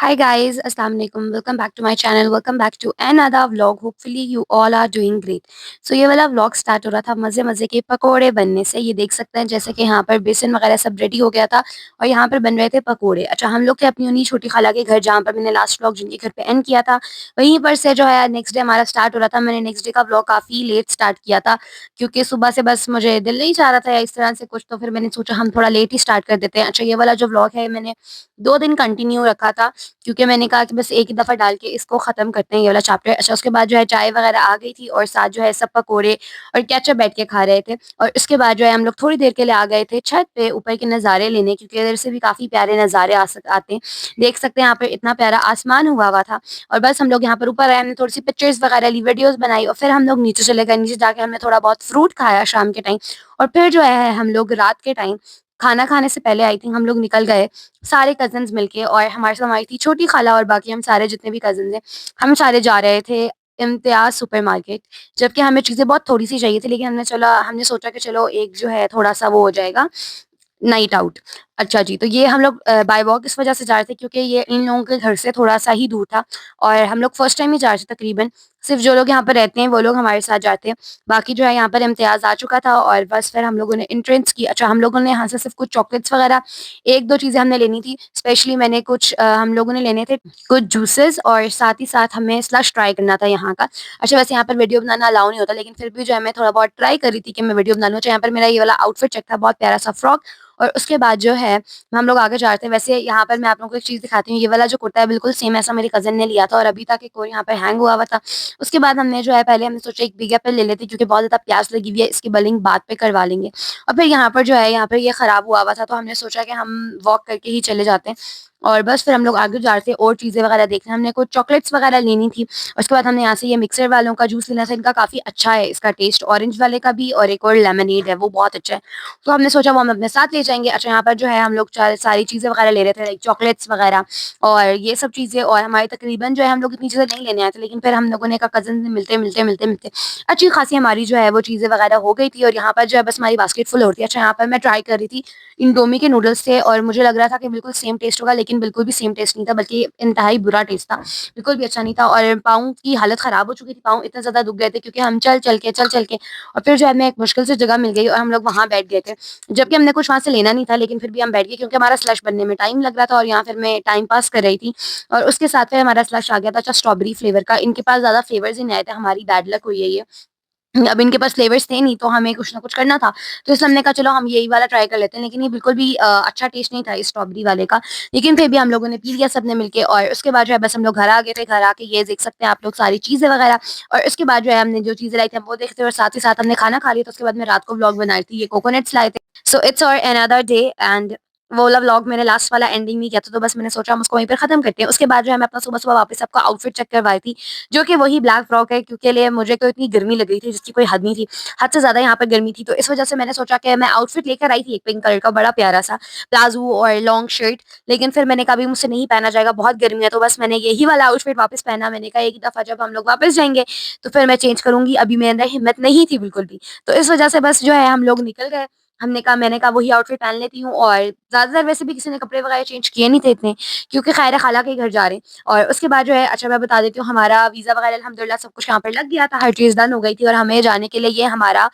Hi guys, Assalamu alaikum. Welcome back to my channel. Welcome back to another vlog. Hopefully you all are doing great. So ये वाला vlog start हो रहा था मज़े मज़े के पकोड़े बनने से। ये देख सकते हैं जैसे कि यहाँ पर बेसन वगैरह सब रेडी हो गया था और यहाँ पर बन रहे थे पकोड़े। अच्छा, हम लोग थे अपनी उन्हीं छोटी खाला के घर जहाँ पर मैंने लास्ट vlog जिनके घर पे एंड किया था, वहीं पर से जो है नेक्स्ट डे हमारा स्टार्ट हो रहा था। मैंने नेक्स्ट डे का vlog काफ़ी लेट स्टार्ट किया था क्योंकि सुबह से बस मुझे दिल नहीं चाह रहा था या इस तरह से कुछ, तो फिर मैंने सोचा हम थोड़ा लेट ही स्टार्ट कर देते हैं। अच्छा, ये वाला जो vlog है मैंने 2 दिन कंटिन्यू रखा था क्योंकि मैंने कहा कि बस एक ही दफ़ा डाल के इसको ख़त्म करते हैं ये वाला चैप्टर। अच्छा, उसके बाद जो है चाय वग़ैरह आ गई थी और साथ जो है सब पकोड़े और केचअप बैठ के खा रहे थे और उसके बाद जो है हम लोग थोड़ी देर के लिए आ गए थे छत पे ऊपर के नज़ारे लेने, क्योंकि इधर से भी काफ़ी प्यारे नज़ारे आते हैं। देख सकते हैं यहाँ पे इतना प्यारा आसमान हुआ था और बस हम लोग यहाँ पर ऊपर आए, हमने थोड़ी-सी पिक्चर्स वग़ैरह ली, वीडियोज़ बनाई और फिर हम लोग नीचे चले गए। नीचे जाके हमने थोड़ा बहुत फ्रूट खाया शाम के टाइम और फिर जो है हम लोग रात के टाइम खाना खाने से पहले आई थिंक हम लोग निकल गए सारे कज़िन्स मिलके, और हमारे साथ हमारी थी छोटी खाला और बाकी हम सारे जितने भी कज़िन्स हैं, हम सारे जा रहे थे इम्तियाज़ सुपरमार्केट। जबकि हमें चीज़ें बहुत थोड़ी-सी चाहिए थी, लेकिन हमने सोचा कि चलो एक जो है थोड़ा-सा वो हो जाएगा नाइट आउट। अच्छा जी, तो ये हम लोग बाय वॉक इस वज़ह से जा रहे थे क्योंकि ये इन लोगों के घर से थोड़ा-सा ही दूर था और हम लोग फर्स्ट टाइम ही जा रहे थे तकरीबन। सिर्फ़ जो लोग यहाँ पर रहते हैं वो लोग हमारे साथ जाते हैं। बाकी जो है यहाँ पर इम्तियाज़ आ चुका था और बस फिर हम लोगों ने एंट्रेंस की। अच्छा, हम लोगों ने यहाँ से सिर्फ़ कुछ चॉकलेट्स वग़ैरह 1-2 चीज़ें हमने लेनी थी। स्पेशली मैंने कुछ हम लोगों ने लेने थे कुछ जूसेस और साथ ही साथ हमें स्लश ट्राई करना था यहाँ का। अच्छा, वैसे यहाँ पर वीडियो बनाना अलाउ नहीं होता, लेकिन फिर भी जो है मैं थोड़ा बहुत ट्राई कर रही थी कि मैं वीडियो बना लूँ। अच्छा, यहाँ पर मेरा ये वाला आउटफिट चेक था, बहुत प्यारा-सा फ्रॉक। और उसके बाद जो है हम लोग आगे जा रहे थे। वैसे यहाँ पर मैं आप लोगों को एक चीज़ दिखाती हूँ, ये वाला जो कुर्ता है बिल्कुल सेम ऐसा मेरी कज़िन ने लिया था और अभी तक एक और यहाँ पर हैंग हुआ था। उसके बाद हमने जो है पहले हमने सोचा एक बिग एप्पल ले लेते क्योंकि बहुत ज़्यादा प्यास लगी हुई है, इसकी बलिंग बाद पे करवा लेंगे। और फिर यहाँ पर जो है यहाँ पे ये ख़राब हुआ था, तो हमने सोचा कि हम वॉक करके ही चले जाते हैं और बस फिर हम लोग आगे जा रहे थे और चीज़ें वग़ैरह देखने। हमने कुछ चॉकलेट्स वग़ैरह लेनी थी। उसके बाद हमने यहाँ से ये मिक्सर वालों का जूस लेना था, इनका काफ़ी अच्छा है इसका टेस्ट, ऑरेंज वाले का भी और एक और लेमनेड है वो बहुत अच्छा है। तो हमने सोचा वो हम अपने साथ ले जाएँगे। अच्छा, यहाँ पर जो है हम लोग सारी चीज़ें वग़ैरह ले रहे थे, लाइक चॉकलेट्स वग़ैरह और ये सब चीज़ें, और हमारे तकरीबन जो है हम लोग इतनी चीज़ें नहीं लेने आए थे, लेकिन फिर हम लोगों ने कहा कज़िन से मिलते अच्छी खासी हमारी जो है वो चीज़ें वग़ैरह हो गई थी और यहाँ पर जो है बस हमारी बास्केट फुल हो रही थी। अच्छा, यहाँ पर मैं ट्राई कर रही थी इंडोमी के नूडल्स थे और मुझे लग रहा था कि बिल्कुल सेम टेस्ट होगा, लेकिन बिल्कुल भी सेम टेस्ट नहीं था, बल्कि इंतहाई बुरा टेस्ट था। बिल्कुल भी अच्छा नहीं था और पाँव की हालत ख़राब हो चुकी थी, पाँव इतने ज़्यादा दुख गए थे क्योंकि हम चल-चल के और फिर जो है हमें एक मुश्किल से जगह मिल गई और हम लोग वहाँ बैठ गए थे। जबकि हमने कुछ वहाँ से लेना नहीं था, लेकिन फिर भी हम बैठ गए क्योंकि हमारा स्लश बनने में टाइम लग रहा था और यहाँ फिर मैं टाइम पास कर रही थी और उसके साथ फिर हमारा स्लश आ गया था अच्छा स्ट्रॉबेरी फ्लेवर का। इनके पास ज़्यादा फ्लेवर्स ही नहीं आए थे, हमारी बैड लक हुई है ये। अब इनके पास फ्लेवर्स थे नहीं, तो हमें कुछ ना कुछ करना था। तो इसलिए हमने कहा चलो हम यही वाला ट्राई कर लेते हैं, लेकिन ये बिल्कुल भी अच्छा टेस्ट नहीं था इस स्ट्रॉबेरी वाले का। लेकिन फिर भी हम लोगों ने पी लिया सबने मिलके और उसके बाद जो है बस हम लोग घर आ गए थे। घर आके ये देख सकते हैं आप लोग सारी चीज़ें वगैरह, और उसके बाद जो है हमने जो चीज़ें लाई थी हम वो देखे थे और साथ ही साथ हमने खाना खा लिया। तो उसके बाद मैं रात को व्लॉग बना रही थी, ये कोकोनट्स लाए थे। सो इट्स और अनदर डे एंड वो वाला व्लॉग मैंने लास्ट वाला एंडिंग नहीं किया था, तो बस मैंने सोचा हम उसको वहीं पर खत्म करते हैं। उसके बाद जो है मैं अपना सुबह-सुबह वापस आपका आउटफिट चेक करवाई थी, जो कि वही ब्लैक फ्रॉक है क्योंकि लिए मुझे तो इतनी गर्मी लग रही थी जिसकी कोई हद नहीं थी। हद से ज़्यादा यहाँ पे गर्मी थी, तो इस वज़ह से मैंने सोचा कि मैं आउटफिट लेकर आई थी एक पिंक कलर का बड़ा प्यारा-सा प्लाज़ो और लॉन्ग शर्ट, लेकिन फिर मैंने कहा अभी मुझसे नहीं पहना जाएगा, बहुत गर्मी है, तो बस मैंने यही वाला आउटफिट वापस पहना। मैंने कहा एक ही दफ़ा जब हम लोग वापस जाएँगे, तो फिर मैं चेंज करूँगी, अभी मेरे अंदर हिम्मत नहीं थी बिल्कुल भी। तो इस वज़ह से बस जो है हम लोग निकल गए। मैंने कहा वही आउटफिट पहन लेती हूँ और ज़्यादातर वैसे भी किसी ने कपड़े वगैरह चेंज किए नहीं थे इतने, क्योंकि ख़ैर है खाला के घर जा रहे हैं। और उसके बाद जो है अच्छा मैं बता देती हूँ हमारा वीज़ा वगैरह अल्हम्दुलिल्लाह सब कुछ यहाँ पर लग गया था, हर चीज़ डन हो गई थी और हमें जाने के लिए ये हमारा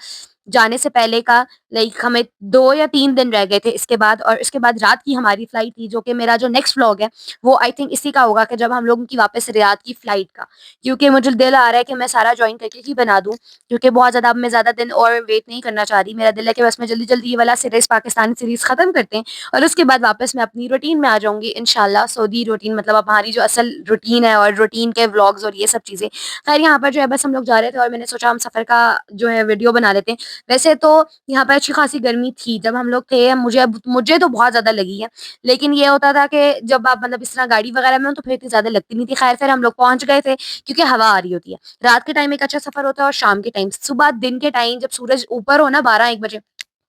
जाने से पहले का लाइक हमें 2 या 3 दिन रह गए थे इसके बाद, और उसके बाद रात की हमारी फ्लाइट थी, जो कि मेरा जो नेक्स्ट व्लॉग है वो आई थिंक इसी का होगा कि जब हम लोगों की वापस रियाद की फ्लाइट का, क्योंकि मुझे दिल आ रहा है कि मैं सारा जॉइन करके ही बना दूँ, क्योंकि बहुत ज़्यादा अब मैं ज़्यादा दिन और वेट नहीं करना चाह रही। मेरा दिल है कि बस मैं जल्दी-जल्दी ये वाला सीरीज़ पाकिस्तानी सीरीज़ खत्म करते हैं और उसके बाद वापस मैं अपनी रूटीन में आ जाऊँगी इंशाल्लाह। सऊदी रूटीन मतलब अब हमारी जो असल रूटीन है और रूटीन के व्लॉग्स और ये सब चीज़ें। खैर यहाँ पर जो है बस हम लोग जा रहे थे और मैंने सोचा हम सफ़र का जो है वीडियो बना लेते हैं। वैसे तो यहाँ पे अच्छी खासी गर्मी थी जब हम लोग थे, मुझे तो बहुत ज़्यादा लगी है। लेकिन ये होता था कि जब आप मतलब इस तरह गाड़ी वगैरह में हो तो फिर इतनी ज़्यादा लगती नहीं थी। ख़ैर फिर हम लोग पहुँच गए थे क्योंकि हवा आ रही होती है। रात के टाइम एक अच्छा सफ़र होता है और शाम के टाइम, सुबह दिन के टाइम जब सूरज ऊपर हो ना 12-1 बजे,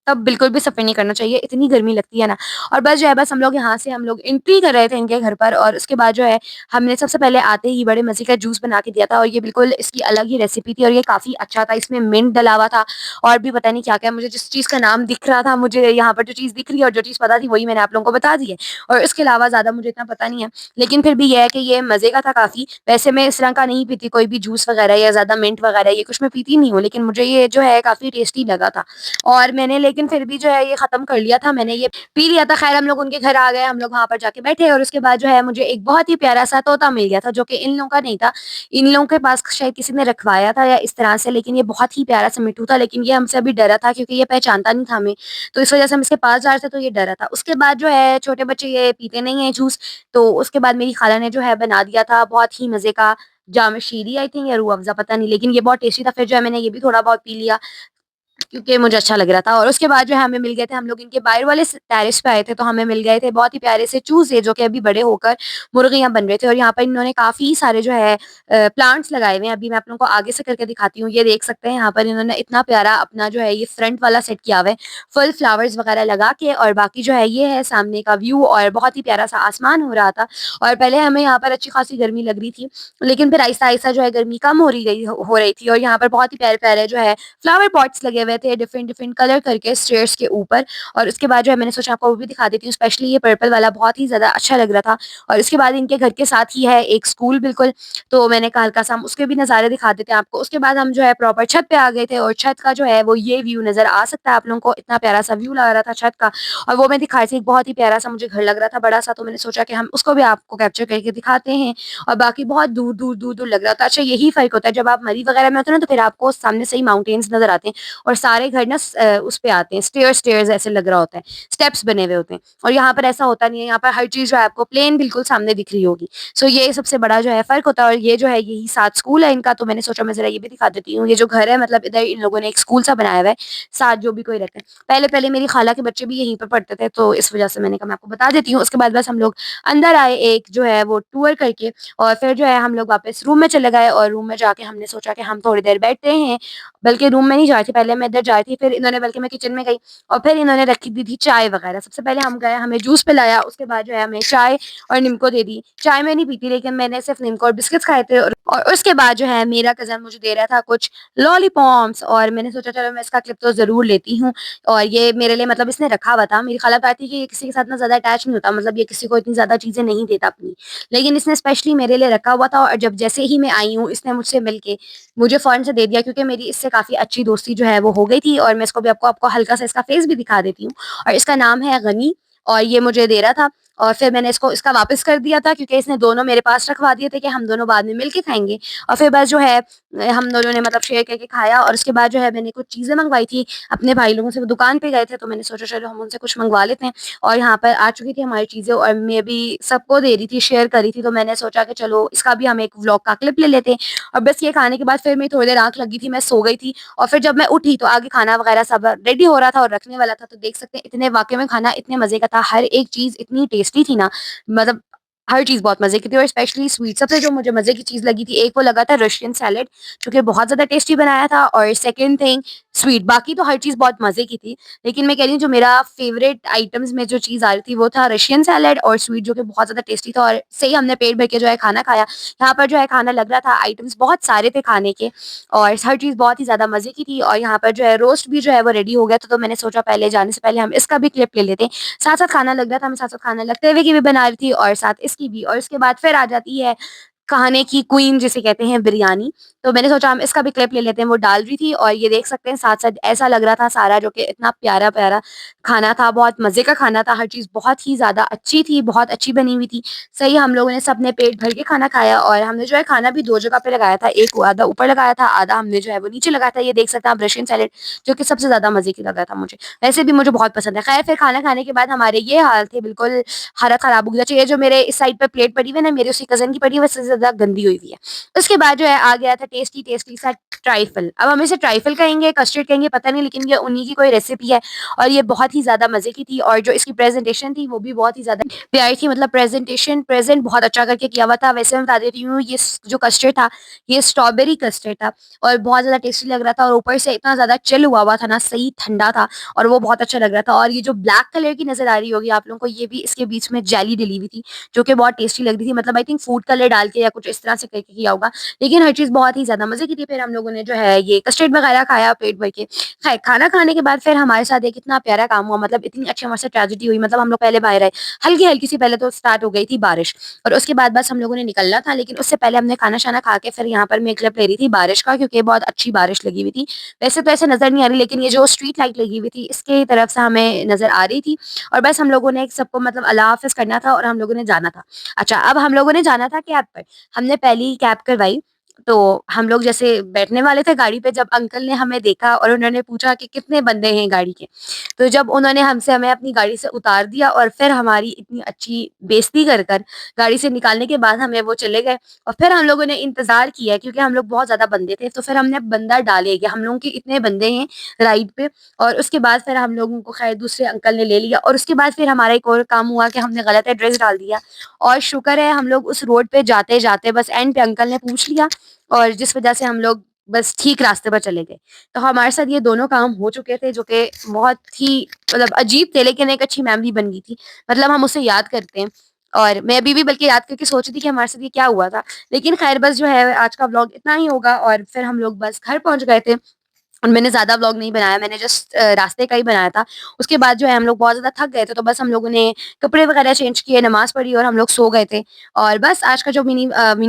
तब बिल्कुल भी सफ़र नहीं करना चाहिए, इतनी गर्मी लगती है ना। और बस जो है बस हम लोग यहाँ से हम लोग एंट्री कर रहे थे इनके घर पर और उसके बाद जो है हमने सबसे पहले आते ही बड़े मज़े का जूस बना के दिया था और ये बिल्कुल इसकी अलग ही रेसिपी थी और ये काफ़ी अच्छा था। इसमें मिंट डला हुआ था और भी पता नहीं क्या-क्या मुझे जिस चीज़ का नाम दिख रहा था, मुझे यहाँ पर जो चीज़ दिख रही है और जो चीज़ पता थी वही मैंने आप लोगों को बता दी है। और इसके अलावा ज़्यादा मुझे इतना पता नहीं है। लेकिन फिर भी ये है कि ये मज़े का था काफ़ी। वैसे मैं इस तरह का नहीं पीती कोई भी जूस वग़ैरह या ज़्यादा मिंट वग़ैरह ये कुछ मैं पीती नहीं हूँ, लेकिन मुझे ये जो है काफ़ी टेस्टी लगा था। और मैंने लेकिन फिर भी जो है ये ख़त्म कर लिया था, मैंने ये पी लिया था। ख़ैर हम लोग उनके घर आ गए, हम लोग वहाँ पर जाके बैठे और उसके बाद जो है मुझे एक बहुत ही प्यारा-सा तोता मिल गया था, जो कि इन लोगों का नहीं था। इन लोगों के पास शायद किसी ने रखवाया था या इस तरह से, लेकिन ये बहुत ही प्यारा-सा मिट्ठू था, लेकिन ये हमसे अभी डरा था क्योंकि ये पहचानता नहीं था हमें, तो इस वज़ह से हम इसके पास जा रहे थे तो ये डरा था। उसके बाद जो है छोटे बच्चे ये पीते नहीं हैं जूस, तो उसके बाद मेरी खाला ने जो है बना दिया था बहुत ही मज़े का जाम शीरी आई थिंक या रूह अफ़ज़ा पता नहीं, लेकिन ये बहुत टेस्टी था। फिर जो है मैंने ये भी थोड़ा बहुत पी लिया। क्योंकि मुझे अच्छा लग रहा था और उसके बाद जो है हमें मिल गए थे हम लोग इनके बाहर वाले टेरेस पे आए थे तो हमें मिल गए थे बहुत ही प्यारे से चूजे जो कि अभी बड़े होकर मुर्गियां बन रहे थे और यहाँ पर इन्होंने काफी सारे जो है प्लांट्स लगाए हुए हैं। अभी मैं आप लोगों को आगे से करके दिखाती हूँ। ये देख सकते हैं यहाँ पर इन्होंने इतना प्यारा अपना जो है ये फ्रंट वाला सेट किया हुआ है फुल फ्लावर्स वगैरह लगा के। और बाकी जो है ये है सामने का व्यू और बहुत ही प्यारा सा आसमान हो रहा था। और पहले हमें यहाँ पर अच्छी खासी गर्मी लग रही थी, लेकिन फिर आहिस्ता आहिस्ता जो है गर्मी कम हो रही थी और यहाँ पर बहुत ही प्यारे प्यारे जो है फ्लावर पॉट्स लगे हुए थे डिफरेंट डिफरेंट कलर करके स्टेयर्स के ऊपर। और उसके बाद जो है मैंने सोचा आपको वो भी दिखा देती हूँ, स्पेशली ये पर्पल वाला बहुत ही ज़्यादा अच्छा लग रहा था। और इसके बाद इनके घर के साथ ही है एक स्कूल बिल्कुल, तो मैंने कहा हल्का सा हम उसके भी नज़ारे दिखा देते हैं आपको। उसके बाद हम जो है प्रॉपर छत पे आ गए थे और छत का जो है वो ये व्यू नज़र आ सकता है आप लोगों को, इतना प्यारा सा व्यू लग रहा था छत का। और वो मैं दिखाई थी, एक बहुत ही प्यारा सा मुझे घर लग रहा था बड़ा सा, तो मैंने सोचा कि हम उसको भी आपको कैप्चर करके दिखाते हैं। और बाकी बहुत दूर दूर दूर दूर लग रहा था। अच्छा यही फ़र्क होता है जब आप मरी वगैरह में होते हैं ना तो फिर आपको सामने से ही माउंटेन्स नज़र आते हैं और सारे घर ना उस पे आते हैं, स्टेयर्स स्टेयर्स ऐसे लग रहा होता है, स्टेप्स बने हुए होते हैं। और यहाँ पर ऐसा होता नहीं है, यहाँ पर हर चीज़ जो है आपको प्लेन बिल्कुल सामने दिख रही होगी। सो ये सबसे बड़ा जो है फ़र्क होता है। और ये जो है यही 7 स्कूल है इनका, तो मैंने सोचा मैं ज़रा ये भी दिखा देती हूँ। ये जो घर है मतलब इधर इन लोगों ने एक स्कूल सा बनाया हुआ है, 7 जो भी कोई रहते हैं। पहले-पहले मेरी खाला के बच्चे भी यहीं पर पढ़ते थे, तो इस वज़ह से मैंने कहा मैं आपको बता देती हूँ। उसके बाद बस हम लोग अंदर आए एक जो है वो टूर करके और फिर जो है हम लोग वापस रूम में चले गए और रूम में जाके हमने सोचा कि हम थोड़ी देर बैठते हैं। बल्कि रूम में नहीं जा रही थी, पहले मैं इधर जा रही थी, फिर इन्होंने बल्कि मैं किचन में गई और फिर इन्होंने रखी दी थी चाय वगैरह। सबसे पहले हम गए, हमें जूस पिलाया, उसके बाद जो है हमें चाय और निम्को दे दी। चाय मैं नहीं पीती लेकिन मैंने सिर्फ़ निम्को और बिस्किट्स खाए थे और उसके बाद जो है मेरा कज़न मुझे दे रहा था कुछ लॉलीपॉप्स और मैंने सोचा चलो मैं इसका क्लिप तो ज़रूर लेती हूँ। और ये मेरे लिए मतलब इसने रखा हुआ था। मेरी खाला बताती है कि ये किसी के साथ ना ज़्यादा अटैच नहीं होता, मतलब ये किसी को इतनी ज़्यादा चीज़ें नहीं देता अपनी। लेकिन इसने स्पेशली मेरे लिए रखा हुआ था और जब जैसे ही मैं आई हूँ, इसने मुझसे मिलके मुझे फ़ौरन से दे दिया क्योंकि मेरी इससे काफ़ी अच्छी दोस्ती जो है वो हो गई थी। और मैं इसको भी आपको आपको हल्का सा इसका फेस भी दिखा देती हूँ। और इसका नाम है गनी और ये मुझे दे रहा था और फिर मैंने इसको इसका वापस कर दिया था क्योंकि इसने दोनों मेरे पास रखवा दिए थे कि हम दोनों बाद में मिल के खाएँगे। और फिर बस जो है हम दोनों ने मतलब शेयर करके खाया और उसके बाद जो है मैंने कुछ चीज़ें मँगवाई थी अपने भाई लोगों से, वो दुकान पे गए थे तो मैंने सोचा चलो हम उनसे कुछ मँगवा लेते हैं। और यहाँ पर आ चुकी थी हमारी चीज़ें और मैं भी सबको दे रही थी, शेयर कर रही थी, तो मैंने सोचा कि चलो इसका भी हम एक व्लॉग का क्लिप ले लेते हैं। और बस ये खाने के बाद फिर मेरी थोड़ी देर आँख लगी थी, मैं सो गई थी और फिर जब मैं उठी तो आगे खाना वगैरह सब रेडी हो रहा था और रखने वाला था, तो देख सकते हैं इतने वाक़ई में खाना इतने मज़े का था, हर एक चीज़ इतनी टेस्टी थी ना, मतलब हर चीज़ बहुत मज़े की थी। और स्पेशली स्वीट सबसे जो मुझे मज़े की चीज़ लगी थी, एक वो लगा था रशियन सैलेड जो कि बहुत ज़्यादा टेस्टी बनाया था और सेकंड थिंग स्वीट, बाकी तो हर चीज़ बहुत मज़े की थी। लेकिन मैं कह रही हूँ जो मेरा फ़ेवरेट आइटम्स में जो चीज़ आ रही थी वो था रशियन सैलेड और स्वीट जो कि बहुत ज़्यादा टेस्टी था और सही हमने पेट भर के जो है खाना खाया। यहाँ पर जो है खाना लग रहा था, आइटम्स बहुत सारे थे खाने के और हर चीज़ बहुत ही ज़्यादा मज़े की थी। और यहाँ पर जो है रोस्ट भी जो है वो रेडी हो गया था, तो मैंने सोचा पहले जाने से पहले हम इसका भी क्लिप ले लेते हैं। साथ-साथ खाना लग रहा था, मैं साथ-साथ खाना लगते हुए की भी बना रही थी और साथ इसकी भी। और उसके बाद फिर आ जाती है खाने की क्वीन जिसे कहते हैं बिरयानी। तो मैंने सोचा हम इसका भी क्लिप ले लेते हैं, वो डाल रही थी और ये देख सकते हैं साथ-साथ ऐसा लग रहा था सारा जो कि इतना प्यारा-प्यारा खाना था, बहुत मज़े का खाना था, हर चीज़ बहुत ही ज़्यादा अच्छी थी, बहुत अच्छी बनी हुई थी। सही हम लोगों ने सबने पेट भर के खाना खाया और हमने जो है खाना भी 2 जगह पे लगाया था, एक आधा ऊपर लगाया था, आधा हमने जो है वो नीचे लगाया था। ये देख सकते हैं आप रशियन सैलेड जो कि सबसे ज़्यादा मज़े की लगा था मुझे। वैसे भी मुझे बहुत पसंद है। ख़ैर फिर खाना खाने के बाद हमारे ये हाल थे, बिल्कुल हालत ख़राब हो गई। अच्छा ये जो मेरे इस साइड पे प्लेट पड़ी हुई है ना, मेरी उसी कज़न की पड़ी है, वैसे ज़्यादा गंदी हुई हुई है। उसके बाद जो है आ गया था टेस्टी टेस्टी सा ट्राइफल। अब हम इसे ट्राइफल कहेंगे, कस्टर्ड कहेंगे पता नहीं, लेकिन ये उन्हीं की कोई रेसिपी है और ये बहुत ही ज़्यादा मज़े की थी और जो इसकी प्रेज़ेंटेशन थी वो भी बहुत ही ज़्यादा प्यारी थी। मतलब प्रेज़ेंटेशन प्रेज़ेंट बहुत अच्छा करके किया हुआ था। वैसे मैं बता देती हूँ, ये स जो कस्टर्ड था, ये स्ट्रॉबेरी कस्टर्ड था और बहुत ज़्यादा टेस्टी लग रहा था और ऊपर से इतना ज़्यादा चिल हुआ हुआ था ना, सही ठंडा था और वो बहुत अच्छा लग रहा था। और ये जो ब्लैक कलर की नज़र आ रही होगी आप लोगों को, ये भी इसके बीच में जेली डली हुई थी, जो कि बहुत टेस्टी लग रही थी। मतलब आई थिंक फूड कलर डाल के या कुछ इस तरह से करके किया होगा, लेकिन हर चीज़ बहुत ही ज़्यादा मज़े की थी। फिर हम लोगों ने जो है ये कस्टर्ड वगैरह खाया पेट भर के। खाना खाने के बाद फिर हमारे साथ एक इतना प्यारा काम हुआ, मतलब इतनी अच्छी हमारे साथ ट्रेजेडी हुई। मतलब हम लोग पहले बाहर आए, हल्की-हल्की सी पहले तो स्टार्ट हो गई थी बारिश और उसके बाद बस हम लोगों ने निकलना था, लेकिन उससे पहले हमने खाना-शाना खा के फिर यहाँ पर मैं क्लिप ले रही थी बारिश का, क्योंकि बहुत अच्छी बारिश लगी हुई थी। वैसे तो ऐसे नज़र नहीं आ रही, लेकिन ये जो स्ट्रीट लाइट लगी हुई थी इसके तरफ से हमें नज़र आ रही थी और बस हम लोगों ने सबको मतलब अल्लाह हाफ़िज़ करना था और हम लोगों ने जाना था। अच्छा, अब हम लोगों ने जाना था कैब पर। हमने पहली कैब करवाई, तो हम लोग जैसे बैठने वाले थे गाड़ी पे, जब अंकल ने हमें देखा और उन्होंने पूछा कि कितने बंदे हैं गाड़ी के। तो जब उन्होंने हमें अपनी गाड़ी से उतार दिया और फिर हमारी इतनी अच्छी बेइज़्ती कर कर गाड़ी से निकालने के बाद हमें वो चले गए और फिर हम लोगों ने इंतज़ार किया, क्योंकि हम लोग बहुत ज़्यादा बंदे थे, तो फिर हमने बंदा डाले कि हम लोगों के इतने बंदे हैं राइड पे। और उसके बाद फिर हम लोगों को ख़ैर दूसरे अंकल ने ले लिया और उसके बाद फिर हमारा एक और काम हुआ कि हमने गलत एड्रेस डाल दिया और शुक्र है हम लोग उस रोड पे जाते-जाते बस एंड पे अंकल ने पूछ लिया और जिस वज़ह से हम लोग बस ठीक रास्ते पर चले गए। तो हमारे साथ ये दोनों काम हो चुके थे, जो कि बहुत ही मतलब अजीब थे, लेकिन एक अच्छी मेमोरी बन गई थी। मतलब हम उसे याद करते हैं और मैं अभी भी बल्कि याद करके सोच रही थी कि हमारे साथ ये क्या हुआ था। लेकिन ख़ैर बस जो है आज का व्लॉग इतना ही होगा और फिर हम लोग बस घर पहुँच गए थे और मैंने ज़्यादा व्लॉग नहीं बनाया, मैंने जस्ट रास्ते का ही बनाया था। उसके बाद जो है हम लोग बहुत ज़्यादा थक गए थे, तो बस हम लोगों ने कपड़े वगैरह चेंज किए, नमाज़ पढ़ी और हम लोग सो गए थे। और बस आज का जो मिनी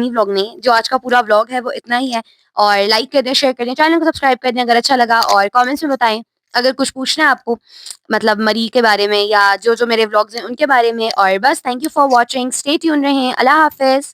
व्लॉग नहीं, जो आज का पूरा व्लॉग है वो इतना ही है। और लाइक कर दें, शेयर कर दें, चैनल को सब्सक्राइब कर दें अगर अच्छा लगा और कमेंट्स में बताएँ अगर कुछ पूछना है आपको, मतलब मरी के बारे में या जो-जो मेरे व्लॉग्स हैं उनके बारे में। और बस thank you for watching, stay tuned रहें, अल्लाह हाफ़िज़।